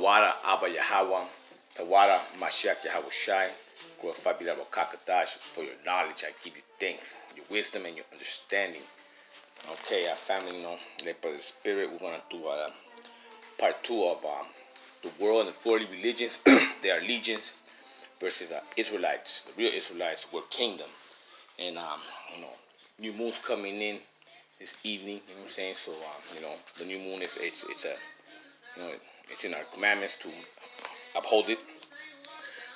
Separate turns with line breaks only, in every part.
Tawada Abba Yahweh, Tawada Mashiach Yahweh Shai, glorified be thou Kakadash, for your knowledge I give you thanks, your wisdom and your understanding. Okay, our family, led by the Spirit, we're going to do part 2 of the world and worldly religions. They are legions versus Israelites, the real Israelites, were kingdom. And, new moon's coming in this evening, you know what I'm saying? So, the new moon it's in our commandments to uphold it.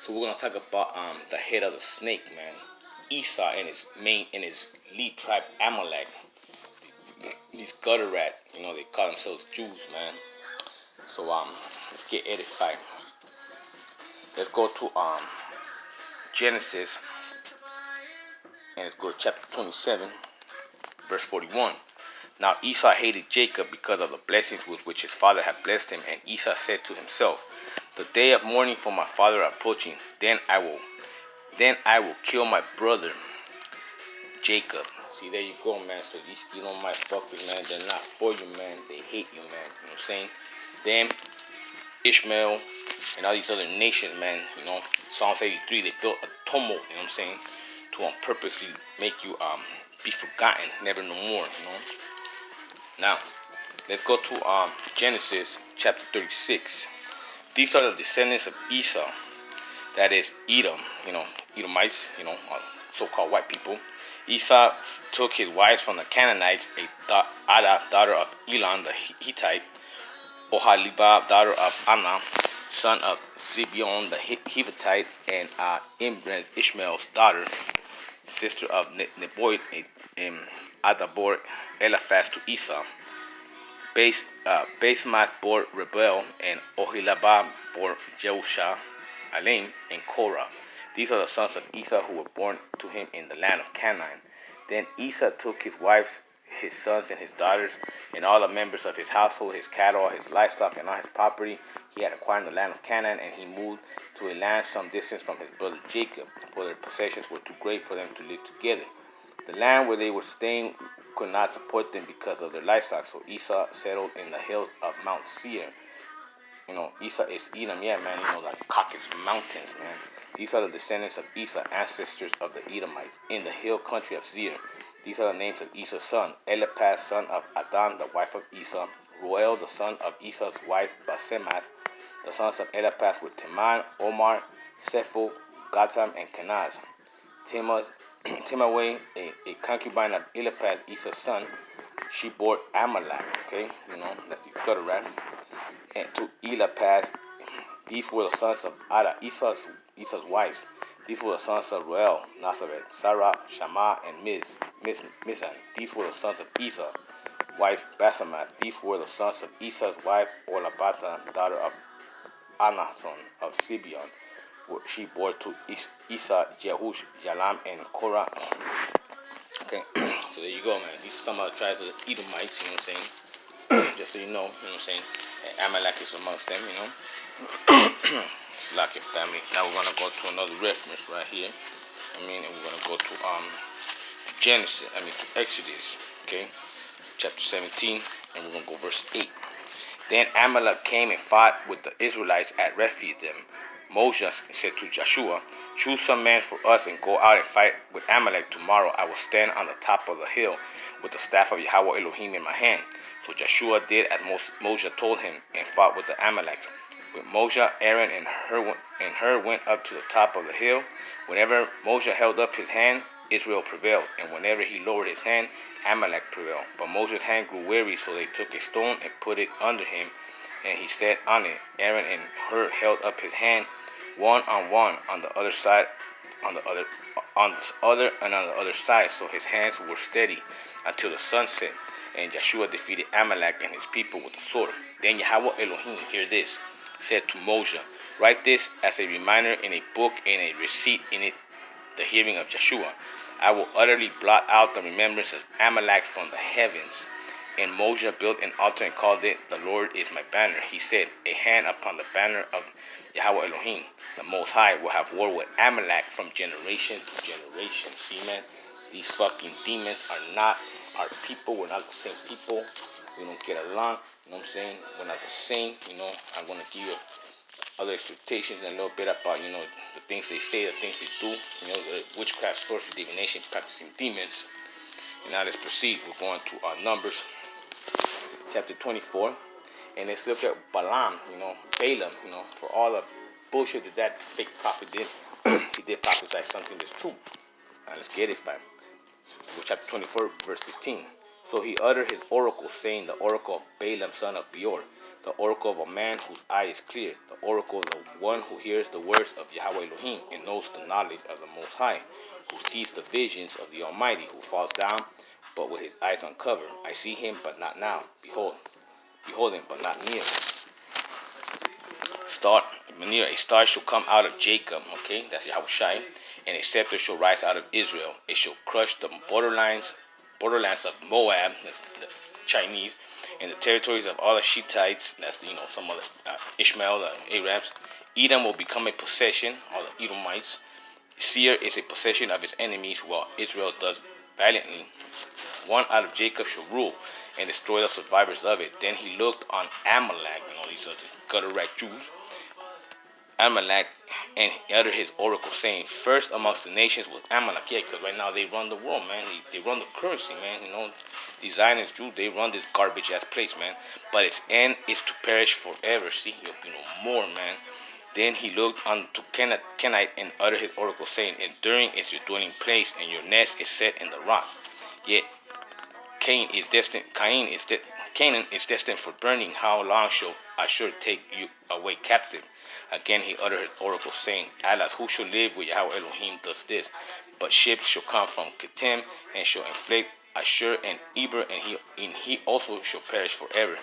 So we're gonna talk about the head of the snake, man. Esau and his lead tribe Amalek. These gutter rat, they call themselves Jews, man. So let's get edified. Let's go to Genesis, and let's go to chapter 27, verse 41. Now Esau hated Jacob because of the blessings with which his father had blessed him, and Esau said to himself, "The day of mourning for my father approaching, then I will kill my brother Jacob." See, there you go, man. So these my fuckers, man, they're not for you, man. They hate you, man. You know what I'm saying? Them, Ishmael, and all these other nations, man. Psalms 83, they built a tumult, you know what I'm saying, to purposely make you be forgotten, never no more, Now, let's go to Genesis chapter 36. These are the descendants of Esau, that is Edom, Edomites, so-called white people. Esau took his wives from the Canaanites, Ada, daughter of Elon the Hittite, Oholibah, daughter of Anna, son of Zibeon the Hivite, and Imran, Ishmael's daughter, sister of Neboit, and Adabor, Eliphaz to Esau. Basemath bore Rebel, and Ohilabah bore Jeusha, Alim, and Korah. These are the sons of Esau who were born to him in the land of Canaan. Then Esau took his wives, his sons, and his daughters, and all the members of his household, his cattle, his livestock, and all his property he had acquired in the land of Canaan, and he moved to a land some distance from his brother Jacob, for their possessions were too great for them to live together. The land where they were staying could not support them because of their livestock, so Esau settled in the hills of Mount Seir. Esau is Edom, yeah, man, the Caucasus Mountains, man. These are the descendants of Esau, ancestors of the Edomites, in the hill country of Seir. These are the names of Esau's son: Eliphaz, son of Adan, the wife of Esau; Roel, the son of Esau's wife, Basemath. The sons of Eliphaz were Teman, Omar, Sepho, Gatam, and Kenaz. Timaway, a concubine of Eliphaz, Esau's son, she bore Amalek, okay? That's the gutter rat. And to Eliphaz, these were the sons of Ada, Esau's wives. These were the sons of Roel, Nasabet, Sarah, Shammah, and Mizan. These were the sons of Esau, wife Basemath. These were the sons of Esau's wife, Olabata, daughter of Anason of Sibeon. She bore to Esau, Jehush, Yalam, and Korah. Okay, so there you go, man. These are some of the tribes of the Edomites, you know what I'm saying? Just so you know what I'm saying? And Amalek is amongst them, Like your family. Now we're gonna go to another reference right here. And we're gonna go to to Exodus, okay, chapter 17, and we're gonna go verse 8. Then Amalek came and fought with the Israelites at Rephidim. Moses said to Joshua, "Choose some men for us and go out and fight with Amalek. Tomorrow I will stand on the top of the hill with the staff of Yahweh Elohim in my hand." So Joshua did as Moses told him and fought with the Amalekites. When Moses, Aaron, and her went up to the top of the hill, whenever Moses held up his hand, Israel prevailed, and whenever he lowered his hand, Amalek prevailed. But Moses' hand grew weary, so they took a stone and put it under him, and he sat on it. Aaron and Hur held up his hand, one on the other side, on the other side, so his hands were steady until the sun set. And Joshua defeated Amalek and his people with the sword. Then Yahweh Elohim, hear this, said to Moses, "Write this as a reminder in a book and a receipt in it, the hearing of Joshua. I will utterly blot out the remembrance of Amalek from the heavens." And Moses built an altar and called it, "The Lord is my banner." He said, "A hand upon the banner of Yahweh Elohim, the Most High, will have war with Amalek from generation to generation." See, man, these fucking demons are not our people. We're not the same people. We don't get along. You know what I'm saying? We're not the same. I'm going to give you other expectations and a little bit about, the things they say, the things they do, the witchcraft, sorcery, divination, practicing demons. And now let's proceed. We're going to Numbers chapter 24. And let's look at Balaam, Balaam, for all the bullshit that fake prophet did. He did prophesy something that's true. Now let's get it, fam. Chapter 24, verse 15. So he uttered his oracle, saying, the oracle of Balaam, son of Beor, the oracle of a man whose eye is clear, the oracle of the one who hears the words of Yahweh Elohim, and knows the knowledge of the Most High, who sees the visions of the Almighty, who falls down, but with his eyes uncovered. I see him, but not now. Behold him, but not near. A star shall come out of Jacob, okay, that's Yahushai, and a scepter shall rise out of Israel. It shall crush the borderlands of Moab, the Chinese, and the territories of all the Shittites, that's some of the Ishmael, the Arabs. Edom will become a possession, all the Edomites. Seir is a possession of his enemies, while Israel does valiantly. One out of Jacob shall rule and destroy the survivors of it. Then he looked on Amalek, these are the gutter rat Jews, Amalek, and he uttered his oracle, saying, first amongst the nations was Amalek. Yeah, because right now they run the world, man. They run the currency, man. These Zionist Jews, they run this garbage ass place, man. But its end is to perish forever. See, more, man. Then he looked unto Kenite and uttered his oracle, saying, enduring is your dwelling place, and your nest is set in the rock. Yet Canaan is destined for burning. How long shall Ashur take you away captive? Again he uttered his oracle, saying, alas, who shall live with Yahweh Elohim does this? But ships shall come from Kittim, and shall inflict Ashur and Eber, and he also shall perish forever.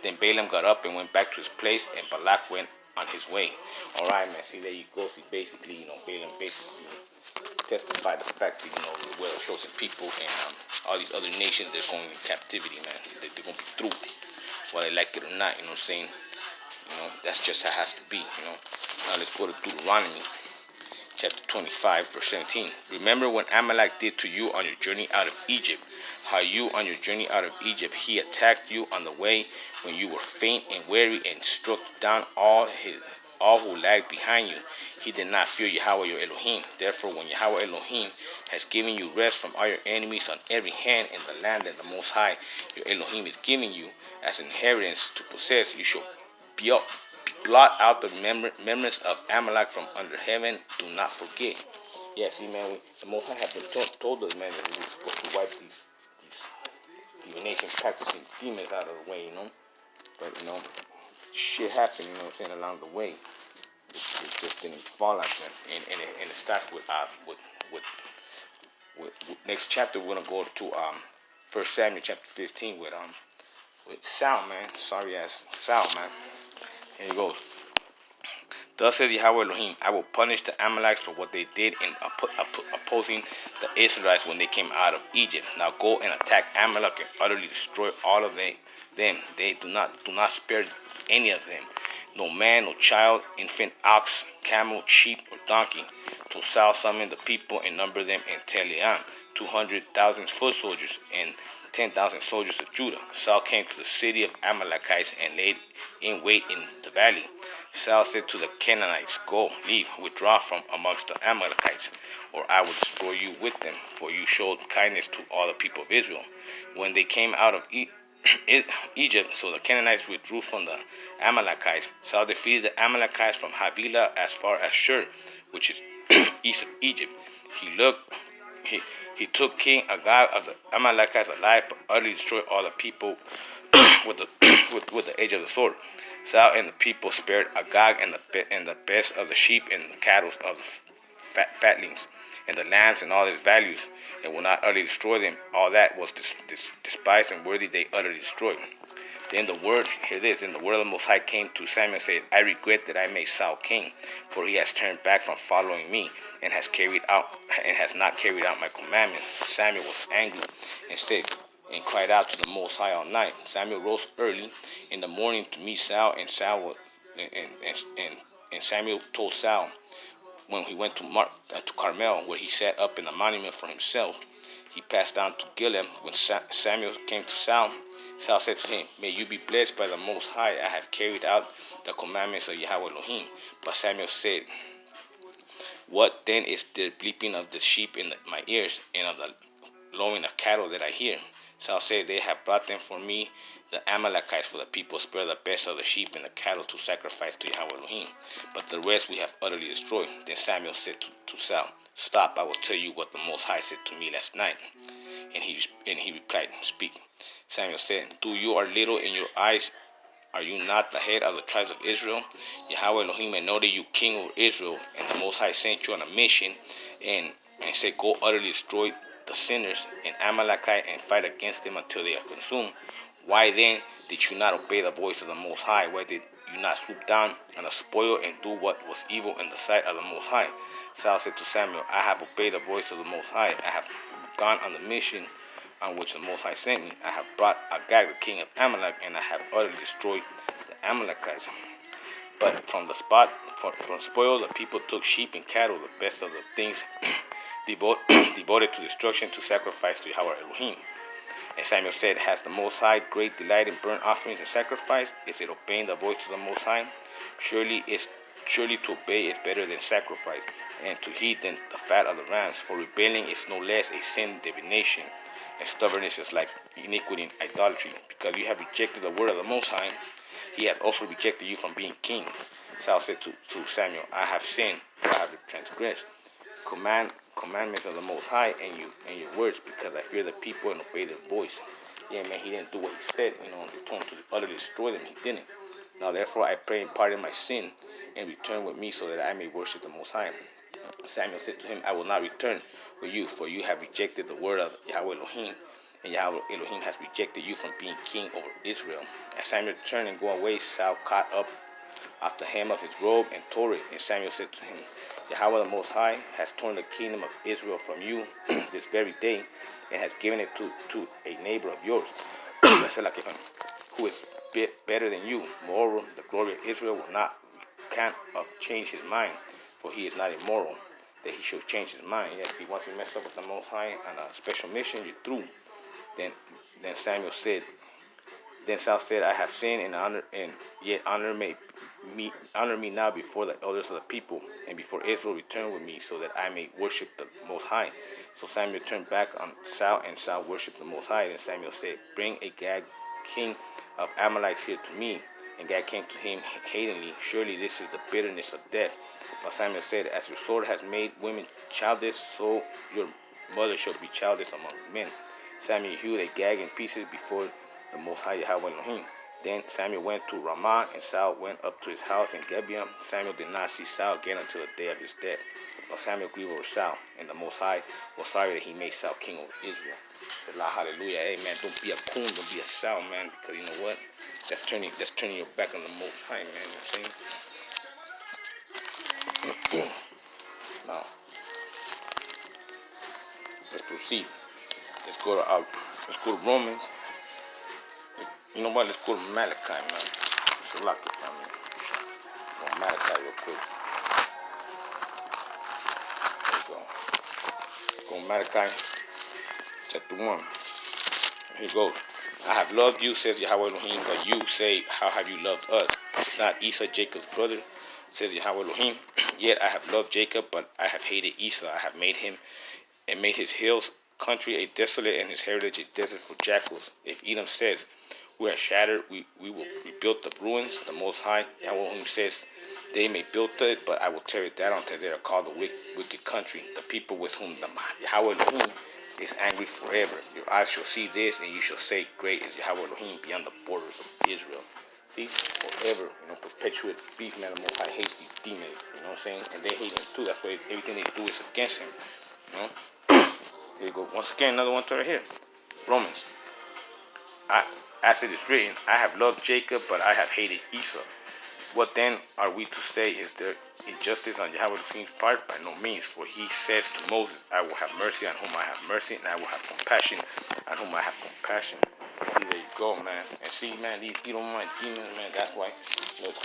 Then Balaam got up and went back to his place, and Balak went on his way. All right, man. See, there you go. See, basically, Balaam basically testified the fact that, the well chosen people and all these other nations, they're going in captivity, man. They're going to be through, whether they like it or not. You know what I'm saying? That's just how it has to be. Now let's go to Deuteronomy chapter 25, verse 17. Remember when Amalek did to you on your journey out of Egypt, how you on your journey out of Egypt, he attacked you on the way when you were faint and weary, and struck down all who lagged behind you. He did not fear Yahweh your Elohim. Therefore, when Yahweh Elohim has given you rest from all your enemies on every hand in the land that the Most High your Elohim is giving you as an inheritance to possess, you shall blot out the remembrance of Amalek from under heaven. Do not forget. Yeah, see, man, the Most High have been told us, man, that we were supposed to wipe these divination practicing demons out of the way, But, shit happened, what I'm saying, along the way. It just didn't fall like that. And it starts with next chapter. We're gonna go to 1 Samuel chapter 15 with Saul, man. Sorry ass Saul, man. Here he goes. Thus says Yahweh Elohim, I will punish the Amalekites for what they did in opposing the Israelites when they came out of Egypt. Now go and attack Amalek and utterly destroy all of them. They do not spare any of them. No man, no child, infant, ox, camel, sheep, or donkey. So Saul summoned the people and numbered them in Telaim, 200,000 foot soldiers and 10,000 soldiers of Judah. Saul came to the city of Amalekites and laid in wait in the valley. Saul said to the Canaanites, go, leave, withdraw from amongst the Amalekites, or I will destroy you with them, for you showed kindness to all the people of Israel. When they came out of Egypt, so the Canaanites withdrew from the Amalekites. Saul defeated the Amalekites from Havilah as far as Shur, which is east of Egypt. He took King Agag of the Amalekites alive, but utterly destroyed all the people with the edge of the sword. Saul and the people spared Agag and the best of the sheep and the cattle of the fatlings and the lambs and all his values, and will not utterly destroy them. All that was despised and worthy they utterly destroyed. Then the word of the Most High came to Samuel and said, I regret that I made Saul king, for he has turned back from following me and has not carried out my commandments. Samuel was angry and cried out to the Most High all night. Samuel rose early in the morning to meet Saul, and Samuel told Saul when he went to Carmel, where he set up in a monument for himself. He passed down to Gilgal. When Samuel came to Saul, Saul said to him, May you be blessed by the Most High. I have carried out the commandments of Yahweh Elohim. But Samuel said, What then is the bleeping of the sheep in my ears, and of the lowing of cattle that I hear? Saul said, They have brought them for me, the Amalekites, for the people spare the best of the sheep and the cattle to sacrifice to Yahweh Elohim. But the rest we have utterly destroyed. Then Samuel said to Saul, Stop, I will tell you what the Most High said to me last night. And he replied, Speak. Samuel said, Though you are little in your eyes, are you not the head of the tribes of Israel? Yahweh Elohim anointed you king over Israel, and the Most High sent you on a mission, and said, Go utterly destroy the sinners in Amalekite and fight against them until they are consumed. Why then did you not obey the voice of the Most High? Why did you not swoop down on the spoil and do what was evil in the sight of the Most High? Saul said to Samuel, I have obeyed the voice of the Most High. I have gone on the mission on which the Most High sent me. I have brought Agag, the king of Amalek, and I have utterly destroyed the Amalekites. But from the spoil, the people took sheep and cattle, the best of the things devoted to destruction, to sacrifice to Yahweh Elohim. And Samuel said, Has the Most High great delight in burnt offerings and sacrifice? Is it obeying the voice of the Most High? Surely to obey is better than sacrifice, and to heed than the fat of the rams. For rebelling is no less a sin than divination, and stubbornness is like iniquity and idolatry. Because you have rejected the word of the Most High, he has also rejected you from being king. Saul said to Samuel, I have sinned, for I have transgressed commandments of the Most High and your words, because I fear the people and obey their voice. Yeah, man, he didn't do what he said. He told him to utterly destroy them. He didn't. Now, therefore, I pray and pardon my sin, and return with me, so that I may worship the Most High. Samuel said to him, I will not return with you, for you have rejected the word of Yahweh Elohim, and Yahweh Elohim has rejected you from being king over Israel. As Samuel turned and go away, Saul caught up off the hem of his robe and tore it. And Samuel said to him, Yahweh the Most High has torn the kingdom of Israel from you this very day, and has given it to a neighbor of yours, who is better than you. Moreover, the glory of Israel can't change his mind, for he is not immoral, that he should change his mind. Yes, see, once you mess up with the Most High on a special mission, you're through. Then Saul said, I have sinned, and yet honor me now before the elders of the people, and before Israel return with me, so that I may worship the Most High. So Samuel turned back on Saul, and Saul worshipped the Most High. And Samuel said, Bring Agag, king of Amalek, here to me. And Agag came to him hatingly. Surely this is the bitterness of death. But Samuel said, As your sword has made women childless, so your mother shall be childless among men. Samuel hewed Agag in pieces before the Most High Yahweh Elohim. Then Samuel went to Ramah, and Saul went up to his house in Gibeah. Samuel did not see Saul again until the day of his death. But Samuel grieved over Saul, and the Most High was sorry that he made Saul king over Israel. Selah, hallelujah. Hey, man, don't be a coon, don't be a Saul, man, because you know what? That's turning your back on the Most High, man. You know what I'm saying? Now, let's proceed. Let's go to Romans. You know what? Let's go to Malachi, man. It's a lucky family. Go to Malachi real quick. There you go. Go to Malachi chapter 1. Here it goes. I have loved you, says Yahweh Elohim, but you say, How have you loved us? It's not Esau, Jacob's brother, says Yahweh Elohim. Yet I have loved Jacob, but I have hated Esau. I have made him and made his hills country a desolate, and his heritage a desert for jackals. If Edom says, We are shattered, we will rebuild the ruins. The Most High Yahweh says, They may build it, but I will tear it down until they are called the wicked country, the people with whom the Yahweh Elohim is angry forever. Your eyes shall see this, and you shall say, Great is Yahweh Elohim beyond the borders of Israel. See, forever, perpetuate beef, man. The Most High hates these demons, you know what I'm saying? And they hate him too. That's why everything they do is against him, you know. Here you go. Once again, another one right here. Romans. As it is written, I have loved Jacob, but I have hated Esau. What then are we to say? Is there injustice on Yahweh Elohim's part? By no means, for he says to Moses, I will have mercy on whom I have mercy, and I will have compassion on whom I have compassion. See, there you go, man. And see, man, these Edomite demons, man, that's why.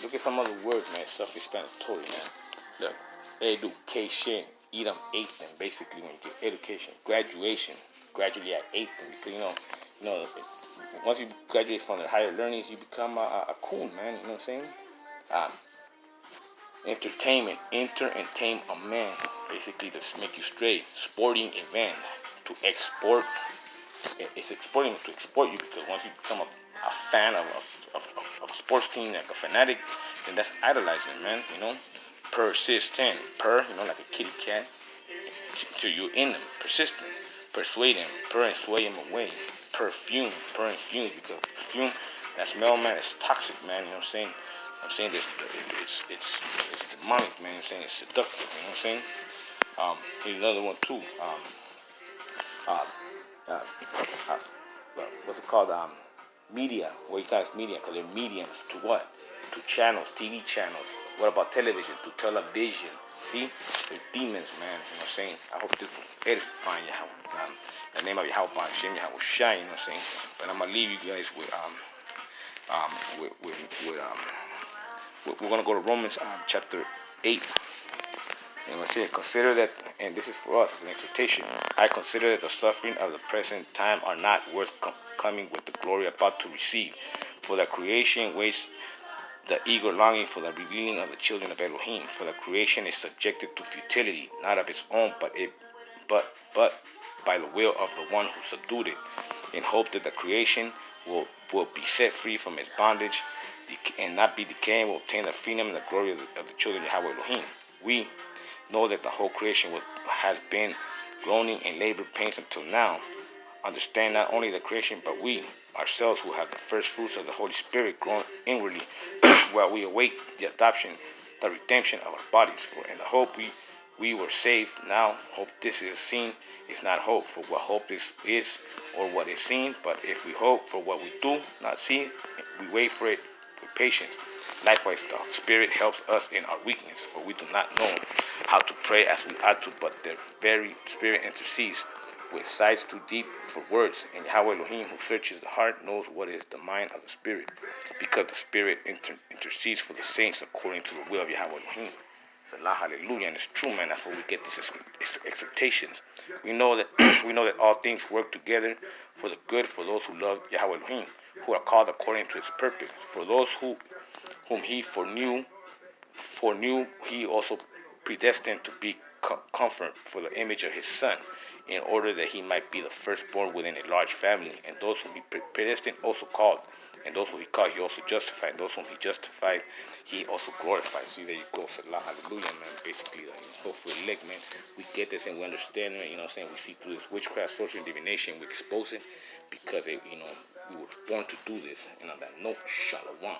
Look at some other words, man, self-explanatory, man. Look, education. Edom ate them, basically, when you get education. Graduation. Gradually I ate them, because, once you graduate from the higher learnings, you become a coon, man. You know what I'm saying? Um, Entertainment, entertain a man, basically to make you straight. Sporting event, to export. It's exporting to export you, because once you become a fan of a sports team, like a fanatic, then that's idolizing, man. You know, persistent, like a kitty cat. To you in them, persistent, persuade him, and sway him away. Perfume, infuse, because perfume that smell, man, is toxic, man. You know what I'm saying? I'm saying this, it's demonic, man. I'm saying it's seductive. You know what I'm saying? Here's another one too. Uh, uh, what's it called? Media. What you guys media? Because they're mediums to what? To channels, TV channels. What about television? To television. See, they're demons, man. You know what I'm saying? I hope this was edifying you. The name of your house, Shem, your house shine. You know what I'm saying? But I'm gonna leave you guys with we're gonna go to Romans chapter 8. And let's say, consider that, and this is for us as an exhortation. I consider that the suffering of the present time are not worth coming with the glory about to receive. For the creation waits the eager longing for the revealing of the children of Elohim. For the creation is subjected to futility, not of its own, but by the will of the one who subdued it, in hope that the creation will be set free from its bondage and not be decaying, will obtain the freedom and the glory of the children of Yahweh Elohim. We know that the whole creation has been groaning in labor pains until now. Understand not only the creation, but we ourselves, who have the first fruits of the Holy Spirit, grown inwardly while we await the adoption, the redemption of our bodies. For in the hope we were saved. Now hope this is seen is not hope. For what hope is or what is seen. But if we hope for what we do not see, we wait for it with patience. Likewise, the Spirit helps us in our weakness, for we do not know how to pray as we ought to, but the very Spirit intercedes with sighs too deep for words. And Yahweh Elohim, who searches the heart, knows what is the mind of the Spirit, because the Spirit intercedes for the saints according to the will of Yahweh Elohim. Salah, hallelujah, and it's true, man. That's where we get these exhortations. We know that all things work together for the good for those who love Yahweh Elohim, who are called according to His purpose. For those whom He foreknew, He also predestined to be comfort for the image of His Son, in order that He might be the firstborn within a large family. And those whom He predestined also called, and those whom He called He also justified, and those whom He justified He also glorified. See, there you go. Salah, hallelujah, man. Basically, hopefully, elect, man, we get this and we understand it. You know what I'm saying? We see through this witchcraft, sorcery, and divination, we expose it, because we were born to do this. And on that note, shalom.